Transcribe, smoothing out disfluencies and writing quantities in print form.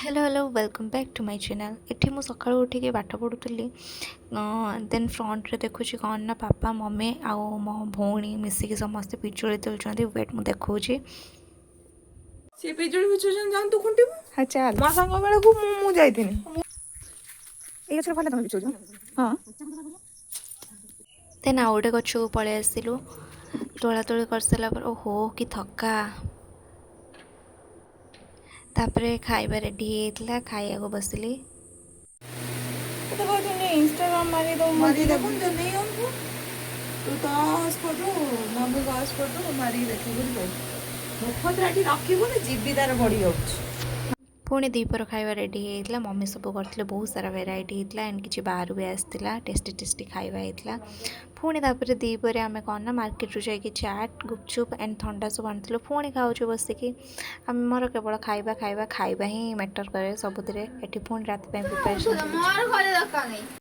Hello hello welcome back to my channel. इठी मु सकाळु उठिके पाठ पढुतली देन फ्रंट रे देखुची कौन ना पापा मम्मी आउ मो भौणी मिसिकी समस्ते पिजुଳି तोलचंदी वेट मु देखौची से पिजुଳି बिछुछन जान तू खुंटिबु हा चल मा संग बेले को मु जाइतिनी ए गछर फले तमे बिछुछ हां देन आउ गोटे गछକୁ पळेଇ आसिलु तोळा तोळी करसला पर ओहो कि थक्का तापरे खाइबा रेडी हेतला खाइया को बसली तो कहते इंस्टाग्राम मारी दो मारी देखो जो नहीं हमको तू तो हॉस्पिटल मम्मी को हॉस्पिटल मारी देखो बुझ गई मुखतराटी रखिबो ना जीबी तार बड़ी होछ पुणी दीपर खाଇବା रेडी होता मम्मी सब करते बहुत सारा भेराइटी होता एंड किसी बाहर भी आसाला टेस्टी टेस्टी खाଇବା होता पुणी तापर दीपर आम कौन ना मार्केट रू जाकि चाट गुपचुप एंड ठंडा सब आनी पुणी खाऊँ बसिकी आमर केवल खाଇବା खाଇବା खाଇବା ही मैटर करे सबुद पुणी रात प्रिपरेशन